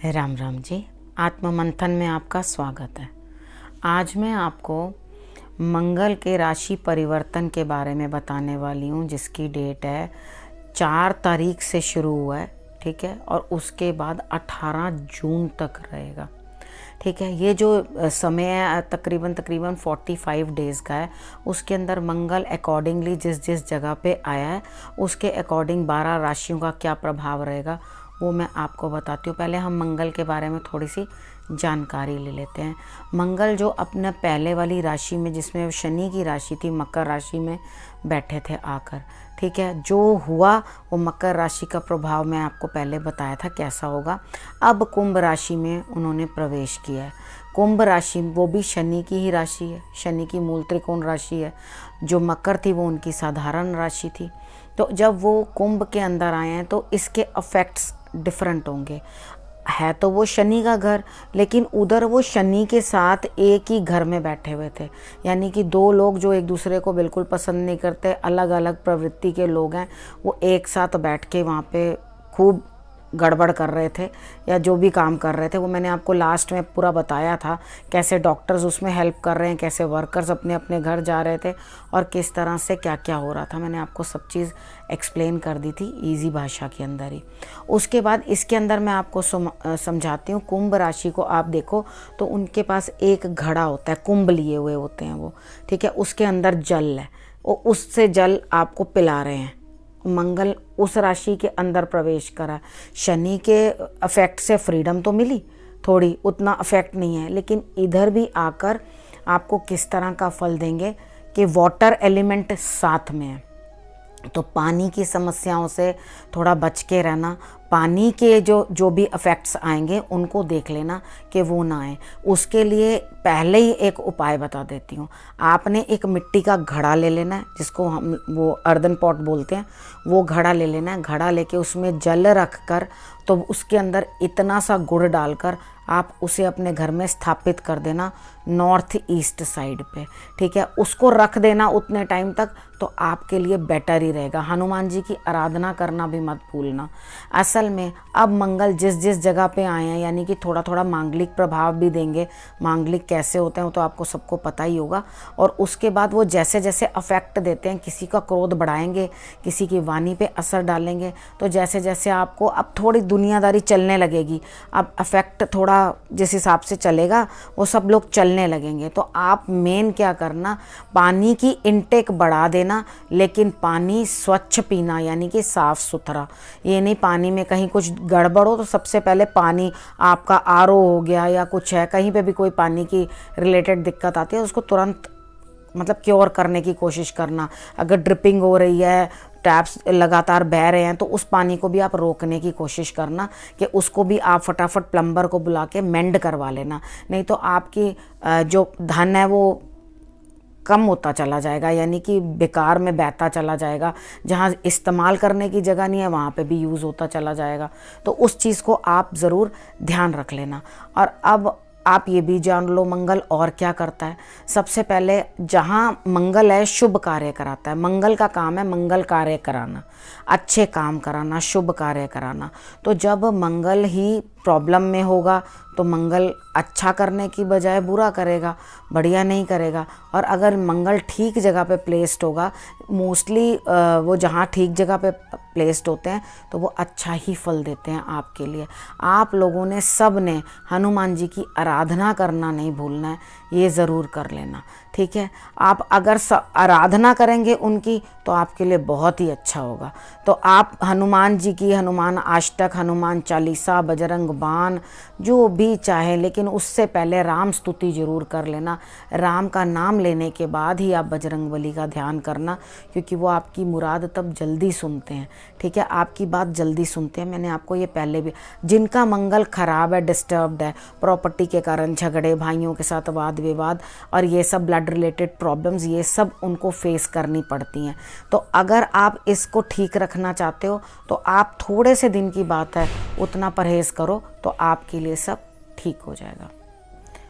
राम राम जी। आत्म मंथन में आपका स्वागत है। आज मैं आपको मंगल के राशि परिवर्तन के बारे में बताने वाली हूँ, जिसकी डेट है 4 तारीख से शुरू हुआ है, ठीक है, और उसके बाद 18 जून तक रहेगा, ठीक है। ये जो समय है तकरीबन 45 डेज़ का है। उसके अंदर मंगल अकॉर्डिंगली जिस जिस जगह पे आया है उसके अकॉर्डिंग 12 राशियों का क्या प्रभाव रहेगा वो मैं आपको बताती हूँ। पहले हम मंगल के बारे में थोड़ी सी जानकारी ले लेते हैं। मंगल जो अपने पहले वाली राशि में, जिसमें शनि की राशि थी, मकर राशि में बैठे थे आकर, ठीक है। जो हुआ वो मकर राशि का प्रभाव मैं आपको पहले बताया था कैसा होगा। अब कुंभ राशि में उन्होंने प्रवेश किया है। कुंभ राशि वो भी शनि की ही राशि है, शनि की मूल त्रिकोण राशि है। जो मकर थी वो उनकी साधारण राशि थी। तो जब वो कुंभ के अंदर आए हैं तो इसके अफेक्ट्स डिफरेंट होंगे। है तो वो शनि का घर, लेकिन उधर वो शनि के साथ एक ही घर में बैठे हुए थे, यानी कि दो लोग जो एक दूसरे को बिल्कुल पसंद नहीं करते, अलग अलग प्रवृत्ति के लोग हैं, वो एक साथ बैठ के वहाँ पे खूब गड़बड़ कर रहे थे या जो भी काम कर रहे थे। वो मैंने आपको लास्ट में पूरा बताया था, कैसे डॉक्टर्स उसमें हेल्प कर रहे हैं, कैसे वर्कर्स अपने अपने घर जा रहे थे और किस तरह से क्या क्या हो रहा था। मैंने आपको सब चीज़ एक्सप्लेन कर दी थी इजी भाषा के अंदर ही। उसके बाद इसके अंदर मैं आपको समझाती हूँ। कुंभ राशि को आप देखो तो उनके पास एक घड़ा होता है, कुंभ लिए हुए होते हैं वो, ठीक है। उसके अंदर जल है, वो उससे जल आपको पिला रहे हैं। मंगल उस राशि के अंदर प्रवेश करा। शनि के अफेक्ट से फ्रीडम तो मिली थोड़ी, उतना अफेक्ट नहीं है, लेकिन इधर भी आकर आपको किस तरह का फल देंगे कि वाटर एलिमेंट साथ में है, तो पानी की समस्याओं से थोड़ा बच के रहना। पानी के जो भी अफेक्ट्स आएंगे उनको देख लेना कि वो ना आए। उसके लिए पहले ही एक उपाय बता देती हूँ। आपने एक मिट्टी का घड़ा ले लेना है, जिसको हम वो अर्दन पॉट बोलते हैं, वो घड़ा ले लेना है। घड़ा लेके उसमें जल रख कर, तो उसके अंदर इतना सा गुड़ डालकर आप उसे अपने घर में स्थापित कर देना, नॉर्थ ईस्ट साइड पे, ठीक है। उसको रख देना उतने टाइम तक, तो आपके लिए बेटर ही रहेगा। हनुमान जी की आराधना करना भी मत भूलना। असल में अब मंगल जिस जिस जगह पे आए हैं, यानी कि थोड़ा थोड़ा मांगलिक प्रभाव भी देंगे। मांगलिक कैसे होते हैं वो तो आपको सबको पता ही होगा। और उसके बाद वो जैसे जैसे अफेक्ट देते हैं, किसी का क्रोध बढ़ाएंगे, किसी की वाणी पे असर डालेंगे, तो जैसे जैसे आपको अब थोड़ी दुनियादारी चलने लगेगी, अब अफेक्ट थोड़ा जिस हिसाब से चलेगा वो सब लोग चलने लगेंगे। तो आप मेन क्या करना, पानी की इनटेक बढ़ा देना, लेकिन पानी स्वच्छ पीना, यानी कि साफ़ सुथरा। ये नहीं पानी में कहीं कुछ गड़बड़ हो तो सबसे पहले पानी आपका आरओ हो गया या कुछ है, कहीं पे भी कोई पानी की रिलेटेड दिक्कत आती है उसको तुरंत मतलब क्योर करने की कोशिश करना। अगर ड्रिपिंग हो रही है, टैप्स लगातार बह रहे हैं, तो उस पानी को भी आप रोकने की कोशिश करना कि उसको भी आप फटाफट प्लम्बर को बुला के मेंड करवा लेना। नहीं तो आपकी जो धन है वो कम होता चला जाएगा, यानी कि बेकार में बहता चला जाएगा। जहाँ इस्तेमाल करने की जगह नहीं है वहाँ पे भी यूज़ होता चला जाएगा। तो उस चीज़ को आप ज़रूर ध्यान रख लेना। और अब आप ये भी जान लो मंगल और क्या करता है। सबसे पहले जहाँ मंगल है शुभ कार्य कराता है। मंगल का काम है मंगल कार्य कराना, अच्छे काम कराना, शुभ कार्य कराना। तो जब मंगल ही प्रॉब्लम में होगा तो मंगल अच्छा करने की बजाय बुरा करेगा, बढ़िया नहीं करेगा। और अगर मंगल ठीक जगह पे प्लेस्ड होगा, मोस्टली वो जहाँ ठीक जगह पे प्लेस्ड होते हैं तो वो अच्छा ही फल देते हैं आपके लिए। आप लोगों ने सब ने हनुमान जी की आराधना करना नहीं भूलना है, ये ज़रूर कर लेना, ठीक है। आप अगर आराधना करेंगे उनकी तो आपके लिए बहुत ही अच्छा होगा। तो आप हनुमान जी की हनुमान अष्टक, हनुमान चालीसा, बजरंग बाण जो भी चाहे, लेकिन उससे पहले राम स्तुति जरूर कर लेना। राम का नाम लेने के बाद ही आप बजरंगबली का ध्यान करना, क्योंकि वो आपकी मुराद तब जल्दी सुनते हैं, ठीक है। आपकी बात जल्दी सुनते हैं। मैंने आपको ये पहले भी, जिनका मंगल खराब है, डिस्टर्ब्ड है, प्रॉपर्टी के कारण झगड़े, भाइयों के साथ वाद विवाद और ये सब ब्लड रिलेटेड प्रॉब्लम्स, ये सब उनको फेस करनी पड़ती हैं। तो अगर आप इसको ठीक रखना चाहते हो तो आप थोड़े से दिन की बात है, उतना परहेज़ करो तो आपके लिए सब ठीक हो जाएगा।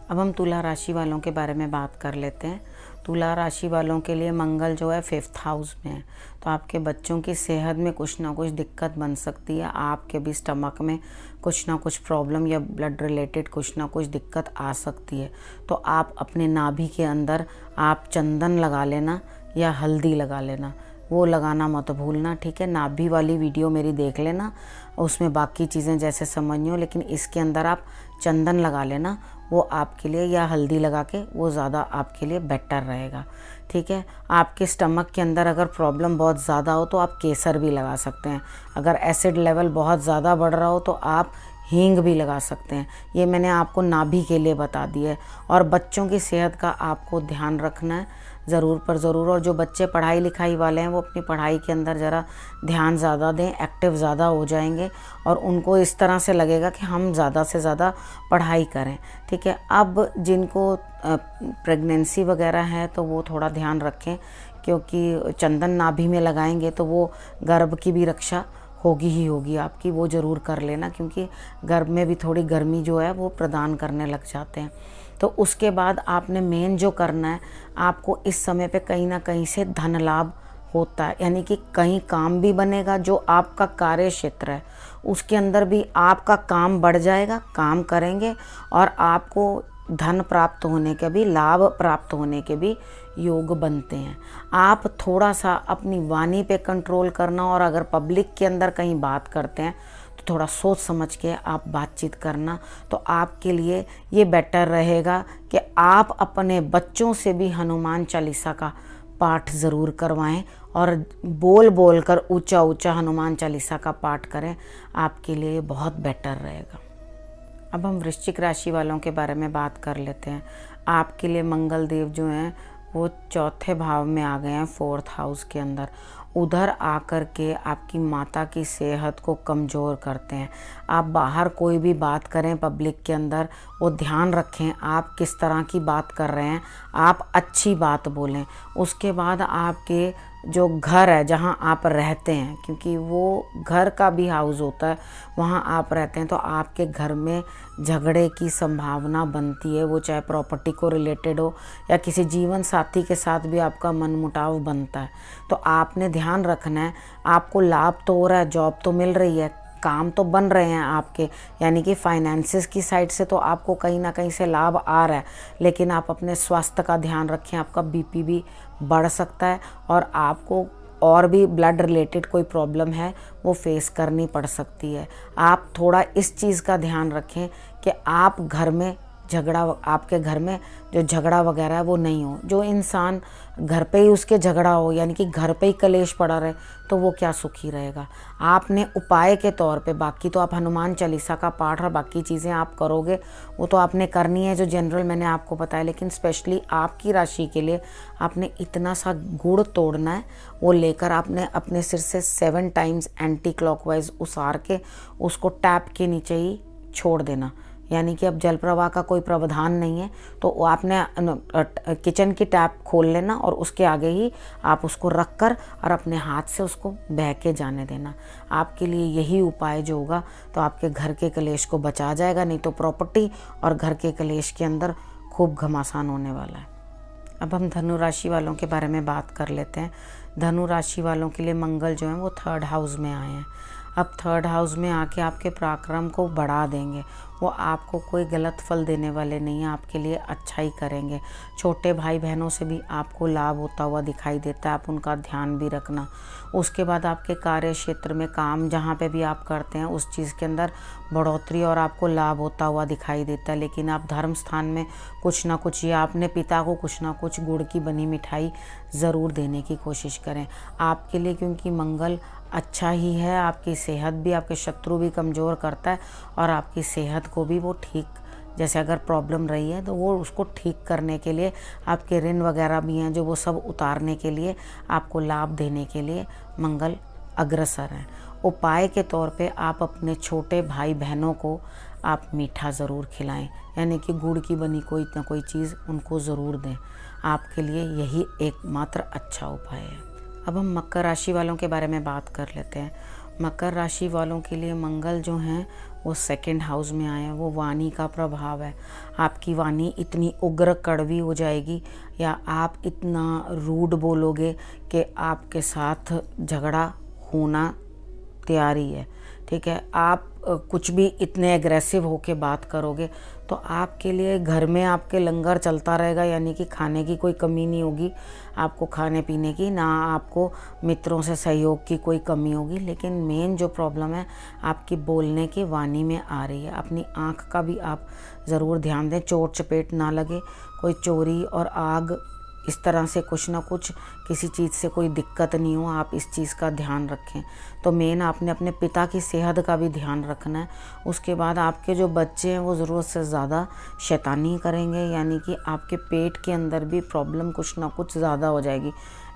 अब हम तुला राशि वालों के बारे में बात कर लेते हैं। तुला राशि वालों के लिए मंगल जो है 5th हाउस में है, तो आपके बच्चों की सेहत में कुछ ना कुछ दिक्कत बन सकती है। आपके भी स्टमक में कुछ ना कुछ प्रॉब्लम या ब्लड रिलेटेड कुछ ना कुछ दिक्कत आ सकती है। तो आप अपने नाभि के अंदर आप चंदन लगा लेना या हल्दी लगा लेना, वो लगाना मत भूलना, ठीक है। नाभि वाली वीडियो मेरी देख लेना, उसमें बाकी चीज़ें जैसे समझनी हो, लेकिन इसके अंदर आप चंदन लगा लेना, वो आपके लिए, या हल्दी लगा के, वो ज़्यादा आपके लिए बेटर रहेगा, ठीक है। आपके स्टमक के अंदर अगर प्रॉब्लम बहुत ज़्यादा हो तो आप केसर भी लगा सकते हैं। अगर एसिड लेवल बहुत ज़्यादा बढ़ रहा हो तो आप हींग भी लगा सकते हैं। ये मैंने आपको नाभि के लिए बता दिया है। और बच्चों की सेहत का आपको ध्यान रखना है ज़रूर पर ज़रूर। और जो बच्चे पढ़ाई लिखाई वाले हैं वो अपनी पढ़ाई के अंदर ज़रा ध्यान ज़्यादा दें, एक्टिव ज़्यादा हो जाएंगे और उनको इस तरह से लगेगा कि हम ज़्यादा से ज़्यादा पढ़ाई करें, ठीक है। अब जिनको प्रेगनेंसी वगैरह है तो वो थोड़ा ध्यान रखें, क्योंकि चंदन नाभि में लगाएंगे तो वो गर्भ की भी रक्षा होगी ही होगी आपकी, वो ज़रूर कर लेना, क्योंकि गर्भ में भी थोड़ी गर्मी जो है वो प्रदान करने लग जाते हैं। तो उसके बाद आपने मेन जो करना है, आपको इस समय पे कहीं ना कहीं से धन लाभ होता है, यानी कि कहीं काम भी बनेगा। जो आपका कार्य क्षेत्र है उसके अंदर भी आपका काम बढ़ जाएगा, काम करेंगे और आपको धन प्राप्त होने के भी, लाभ प्राप्त होने के भी योग बनते हैं। आप थोड़ा सा अपनी वाणी पे कंट्रोल करना, और अगर पब्लिक के अंदर कहीं बात करते हैं तो थोड़ा सोच समझ के आप बातचीत करना, तो आपके लिए ये बेटर रहेगा कि आप अपने बच्चों से भी हनुमान चालीसा का पाठ ज़रूर करवाएं और बोल बोल कर ऊंचा ऊंचा हनुमान चालीसा का पाठ करें, आपके लिए बहुत बेटर रहेगा। अब हम वृश्चिक राशि वालों के बारे में बात कर लेते हैं। आपके लिए मंगल देव जो हैं वो 4थे भाव में आ गए हैं, 4th हाउस के अंदर। उधर आकर के आपकी माता की सेहत को कमज़ोर करते हैं। आप बाहर कोई भी बात करें पब्लिक के अंदर, वो ध्यान रखें आप किस तरह की बात कर रहे हैं, आप अच्छी बात बोलें। उसके बाद आपके जो घर है जहाँ आप रहते हैं, क्योंकि वो घर का भी हाउस होता है, वहाँ आप रहते हैं, तो आपके घर में झगड़े की संभावना बनती है। वो चाहे प्रॉपर्टी को रिलेटेड हो या किसी जीवन साथी के साथ भी आपका मनमुटाव बनता है। तो आपने ध्यान रखना है, आपको लाभ तो हो रहा है, जॉब तो मिल रही है, काम तो बन रहे हैं आपके, यानी कि फाइनेंसिस की साइड से तो आपको कहीं ना कहीं से लाभ आ रहा है, लेकिन आप अपने स्वास्थ्य का ध्यान रखें। आपका बीपी भी बढ़ सकता है और आपको और भी ब्लड रिलेटेड कोई प्रॉब्लम है वो फेस करनी पड़ सकती है। आप थोड़ा इस चीज़ का ध्यान रखें कि आप घर में झगड़ा, आपके घर में जो झगड़ा वगैरह है वो नहीं हो। जो इंसान घर पे ही उसके झगड़ा हो, यानी कि घर पे ही कलेश पड़ा रहे, तो वो क्या सुखी रहेगा। आपने उपाय के तौर पे, बाकी तो आप हनुमान चालीसा का पाठ और बाकी चीज़ें आप करोगे, वो तो आपने करनी है जो जनरल मैंने आपको बताया, लेकिन स्पेशली आपकी राशि के लिए आपने इतना सा गुड़ तोड़ना है, वो लेकर आपने अपने सिर से 7 टाइम्स एंटी क्लॉकवाइज उसार के उसको टैप के नीचे ही छोड़ देना। यानी कि अब जल प्रवाह का कोई प्रावधान नहीं है, तो आपने किचन की टैप खोल लेना और उसके आगे ही आप उसको रख कर और अपने हाथ से उसको बह के जाने देना। आपके लिए यही उपाय जो होगा तो आपके घर के कलेश को बचा जाएगा, नहीं तो प्रॉपर्टी और घर के कलेश के अंदर खूब घमासान होने वाला है। अब हम धनु राशि वालों के बारे में बात कर लेते हैं। धनु राशि वालों के लिए मंगल जो है वो 3rd हाउस में आए हैं। अब 3rd हाउस में आके आपके पराक्रम को बढ़ा देंगे। वो आपको कोई गलत फल देने वाले नहीं हैं, आपके लिए अच्छा ही करेंगे। छोटे भाई बहनों से भी आपको लाभ होता हुआ दिखाई देता है, आप उनका ध्यान भी रखना। उसके बाद आपके कार्य क्षेत्र में, काम जहाँ पे भी आप करते हैं उस चीज़ के अंदर बढ़ोतरी और आपको लाभ होता हुआ दिखाई देता है। लेकिन आप धर्म स्थान में कुछ ना कुछ, या अपने पिता को कुछ ना कुछ गुड़ की बनी मिठाई ज़रूर देने की कोशिश करें आपके लिए, क्योंकि मंगल अच्छा ही है। आपकी सेहत भी, आपके शत्रु भी कमज़ोर करता है और आपकी सेहत को भी वो ठीक, जैसे अगर प्रॉब्लम रही है तो वो उसको ठीक करने के लिए, आपके ऋण वगैरह भी हैं जो वो सब उतारने के लिए, आपको लाभ देने के लिए मंगल अग्रसर हैं। उपाय के तौर पे आप अपने छोटे भाई बहनों को आप मीठा ज़रूर खिलाएं, यानी कि गुड़ की बनी कोई ना कोई चीज़ उनको ज़रूर दें। आपके लिए यही एकमात्र अच्छा उपाय है। अब हम मकर राशि वालों के बारे में बात कर लेते हैं। मकर राशि वालों के लिए मंगल जो हैं वो सेकंड हाउस में आए हैं। वो वाणी का प्रभाव है। आपकी वाणी इतनी उग्र कड़वी हो जाएगी या आप इतना रूड बोलोगे कि आपके साथ झगड़ा होना तैयारी है। ठीक है, आप कुछ भी इतने एग्रेसिव होके बात करोगे तो आपके लिए घर में आपके लंगर चलता रहेगा, यानी कि खाने की कोई कमी नहीं होगी आपको, खाने पीने की, ना आपको मित्रों से सहयोग की कोई कमी होगी। लेकिन मेन जो प्रॉब्लम है आपकी बोलने की वाणी में आ रही है। अपनी आँख का भी आप ज़रूर ध्यान दें, चोट चपेट ना लगे, कोई चोरी और आग इस तरह से कुछ ना कुछ किसी चीज़ से कोई दिक्कत नहीं हो, आप इस चीज़ का ध्यान रखें। तो मेन आपने अपने पिता की सेहत का भी ध्यान रखना है। उसके बाद आपके जो बच्चे हैं वो ज़रूरत से ज़्यादा शैतानी करेंगे, यानी कि आपके पेट के अंदर भी प्रॉब्लम कुछ ना कुछ ज़्यादा हो जाएगी,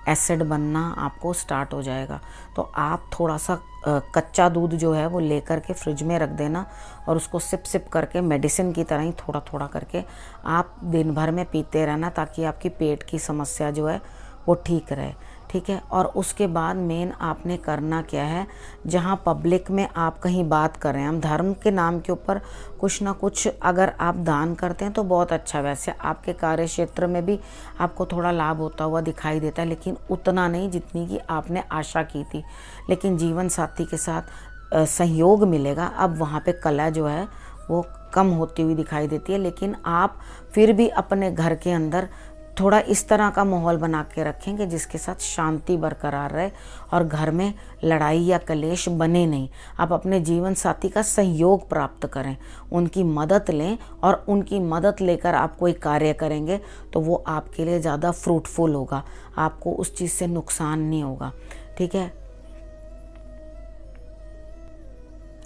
एसिड बनना आपको स्टार्ट हो जाएगा। तो आप थोड़ा सा कच्चा दूध जो है वो लेकर के फ्रिज में रख देना और उसको सिप सिप करके मेडिसिन की तरह ही थोड़ा थोड़ा करके आप दिन भर में पीते रहना, ताकि आपकी पेट की समस्या जो है वो ठीक रहे। ठीक है, और उसके बाद मेन आपने करना क्या है, जहाँ पब्लिक में आप कहीं बात कर रहे हैं, हम धर्म के नाम के ऊपर कुछ ना कुछ अगर आप दान करते हैं तो बहुत अच्छा। वैसे आपके कार्य क्षेत्र में भी आपको थोड़ा लाभ होता हुआ दिखाई देता है, लेकिन उतना नहीं जितनी कि आपने आशा की थी। लेकिन जीवन साथी के साथ सहयोग मिलेगा। अब वहाँ पे कला जो है वो कम होती हुई दिखाई देती है, लेकिन आप फिर भी अपने घर के अंदर थोड़ा इस तरह का माहौल बना के रखेंगे जिसके साथ शांति बरकरार रहे और घर में लड़ाई या कलेश बने नहीं। आप अपने जीवन साथी का सहयोग प्राप्त करें, उनकी मदद लें, और उनकी मदद लेकर आप कोई कार्य करेंगे तो वो आपके लिए ज़्यादा फ्रूटफुल होगा, आपको उस चीज़ से नुकसान नहीं होगा। ठीक है,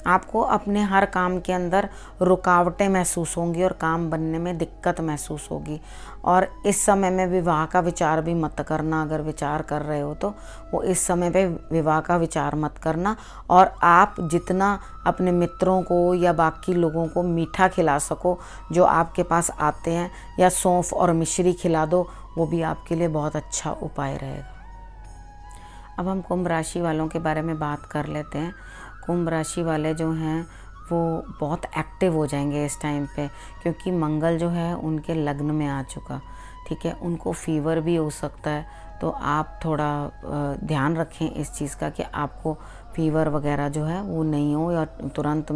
आपको अपने हर काम के अंदर रुकावटें महसूस होंगी और काम बनने में दिक्कत महसूस होगी। और इस समय में विवाह का विचार भी मत करना, अगर विचार कर रहे हो तो वो इस समय पे विवाह का विचार मत करना। और आप जितना अपने मित्रों को या बाकी लोगों को मीठा खिला सको जो आपके पास आते हैं, या सौंफ और मिश्री खिला दो, वो भी आपके लिए बहुत अच्छा उपाय रहेगा। अब हम कुंभ राशि वालों के बारे में बात कर लेते हैं। कुंभ राशि वाले जो हैं वो बहुत एक्टिव हो जाएंगे इस टाइम पे, क्योंकि मंगल जो है उनके लग्न में आ चुका। ठीक है, उनको फीवर भी हो सकता है, तो आप थोड़ा ध्यान रखें इस चीज़ का कि आपको फीवर वगैरह जो है वो नहीं हो, या तुरंत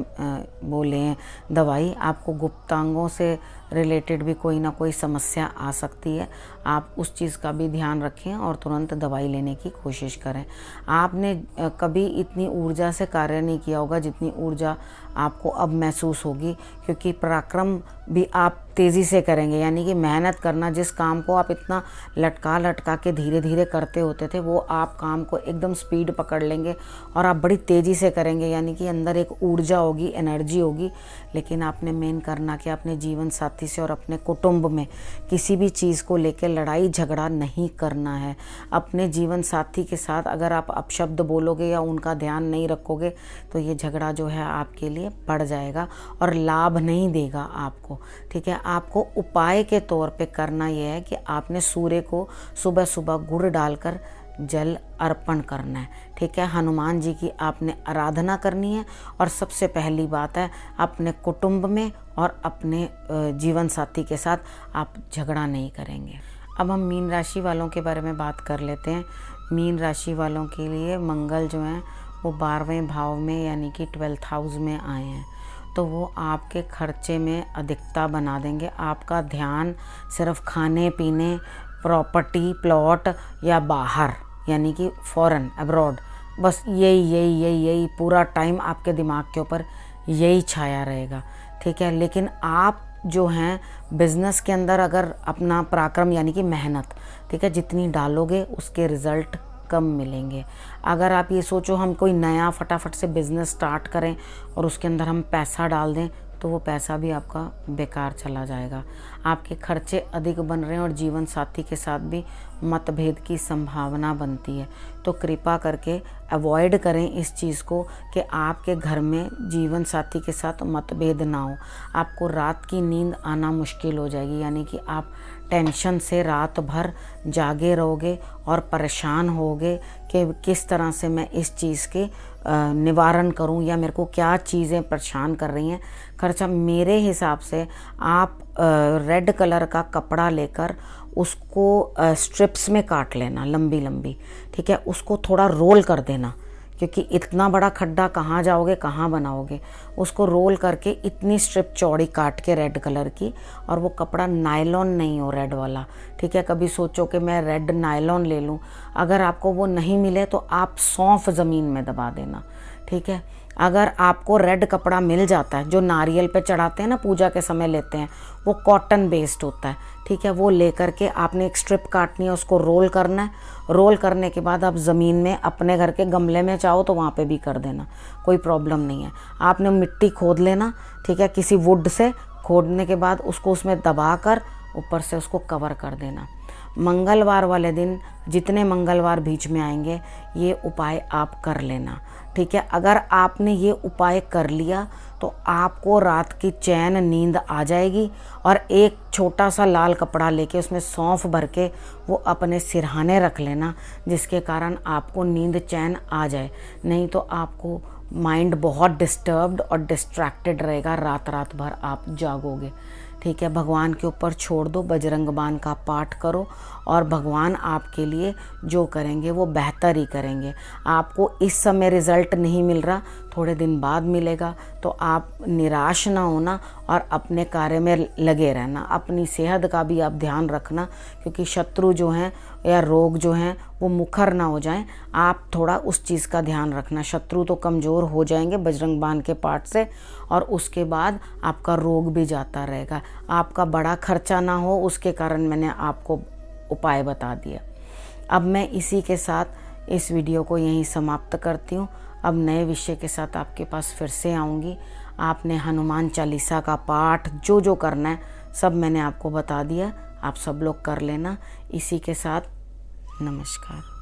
वो लें दवाई। आपको गुप्तांगों से रिलेटेड भी कोई ना कोई समस्या आ सकती है, आप उस चीज़ का भी ध्यान रखें और तुरंत दवाई लेने की कोशिश करें। आपने कभी इतनी ऊर्जा से कार्य नहीं किया होगा जितनी ऊर्जा आपको अब महसूस होगी, क्योंकि पराक्रम भी आप तेज़ी से करेंगे, यानी कि मेहनत करना। जिस काम को आप इतना लटका लटका के धीरे धीरे करते होते थे, वो आप काम को एकदम स्पीड पकड़ लेंगे और आप बड़ी तेज़ी से करेंगे, यानी कि अंदर एक ऊर्जा होगी, एनर्जी होगी। लेकिन आपने मेन करना कि अपने जीवन साथी से और अपने कुटुंब में किसी भी चीज़ को लेकर लड़ाई झगड़ा नहीं करना है। अपने जीवन साथी के साथ अगर आप अपशब्द बोलोगे या उनका ध्यान नहीं रखोगे तो ये झगड़ा जो है आपके लिए बढ़ जाएगा और लाभ नहीं देगा आपको। ठीक है, आपको उपाय के तौर पे करना यह है कि आपने सूर्य को सुबह सुबह गुड़ डालकर जल अर्पण करना है। ठीक है, हनुमान जी की आपने आराधना करनी है, और सबसे पहली बात है अपने कुटुंब में और अपने जीवन साथी के साथ आप झगड़ा नहीं करेंगे। अब हम मीन राशि वालों के बारे में बात कर लेते हैं। मीन राशि वालों के लिए मंगल जो हैं वो 12वें भाव में यानी कि 12th हाउस में आए हैं, तो वो आपके खर्चे में अधिकता बना देंगे। आपका ध्यान सिर्फ खाने पीने, प्रॉपर्टी, प्लॉट या बाहर यानी कि फॉरेन, अब्रॉड, बस यही पूरा टाइम आपके दिमाग के ऊपर यही छाया रहेगा। ठीक है, लेकिन आप जो हैं बिज़नेस के अंदर अगर अपना पराक्रम यानी कि मेहनत, ठीक है, जितनी डालोगे उसके रिज़ल्ट कम मिलेंगे। अगर आप ये सोचो हम कोई नया फटाफट से बिज़नेस स्टार्ट करें और उसके अंदर हम पैसा डाल दें तो वो पैसा भी आपका बेकार चला जाएगा। आपके खर्चे अधिक बन रहे हैं और जीवन साथी के साथ भी मतभेद की संभावना बनती है, तो कृपा करके अवॉइड करें इस चीज़ को कि आपके घर में जीवन साथी के साथ मतभेद ना हो। आपको रात की नींद आना मुश्किल हो जाएगी, यानी कि आप टेंशन से रात भर जागे रहोगे और परेशान होगे कि किस तरह से मैं इस चीज़ के निवारण करूं या मेरे को क्या चीज़ें परेशान कर रही हैं। खर्चा मेरे हिसाब से आप रेड कलर का कपड़ा लेकर उसको स्ट्रिप्स में काट लेना, लंबी लंबी, ठीक है। उसको थोड़ा रोल कर देना, क्योंकि इतना बड़ा खड्डा कहाँ जाओगे, कहाँ बनाओगे। उसको रोल करके इतनी स्ट्रिप चौड़ी काट के रेड कलर की, और वो कपड़ा नायलॉन नहीं हो रेड वाला, ठीक है। कभी सोचो कि मैं रेड नायलॉन ले लूँ, अगर आपको वो नहीं मिले तो आप सौंफ ज़मीन में दबा देना, ठीक है। अगर आपको रेड कपड़ा मिल जाता है जो नारियल पे चढ़ाते हैं ना, पूजा के समय लेते हैं, वो कॉटन बेस्ड होता है, ठीक है। वो लेकर के आपने एक स्ट्रिप काटनी है, उसको रोल करना है। रोल करने के बाद आप ज़मीन में अपने घर के गमले में चाहो तो वहाँ पे भी कर देना, कोई प्रॉब्लम नहीं है। आपने मिट्टी खोद लेना, ठीक है, किसी वुड से खोदने के बाद उसको उसमें दबा कर ऊपर से उसको कवर कर देना। मंगलवार वाले दिन, जितने मंगलवार बीच में आएंगे, ये उपाय आप कर लेना, ठीक है। अगर आपने ये उपाय कर लिया तो आपको रात की चैन नींद आ जाएगी। और एक छोटा सा लाल कपड़ा लेके उसमें सौंफ भर के वो अपने सिरहाने रख लेना, जिसके कारण आपको नींद चैन आ जाए। नहीं तो आपको माइंड बहुत डिस्टर्ब्ड और डिस्ट्रैक्टेड रहेगा, रात रात भर आप जागोगे, ठीक है। भगवान के ऊपर छोड़ दो, बजरंग बाण का पाठ करो, और भगवान आपके लिए जो करेंगे वो बेहतर ही करेंगे। आपको इस समय रिज़ल्ट नहीं मिल रहा, थोड़े दिन बाद मिलेगा, तो आप निराश ना होना और अपने कार्य में लगे रहना। अपनी सेहत का भी आप ध्यान रखना, क्योंकि शत्रु जो हैं या रोग जो हैं वो मुखर ना हो जाएं। आप थोड़ा उस चीज़ का ध्यान रखना। शत्रु तो कमज़ोर हो जाएंगे बजरंग बाण के पाठ से, और उसके बाद आपका रोग भी जाता रहेगा। आपका बड़ा खर्चा ना हो, उसके कारण मैंने आपको उपाय बता दिया। अब मैं इसी के साथ इस वीडियो को यहीं समाप्त करती हूँ। अब नए विषय के साथ आपके पास फिर से आऊँगी। आपने हनुमान चालीसा का पाठ जो जो करना है सब मैंने आपको बता दिया, आप सब लोग कर लेना। इसी के साथ नमस्कार।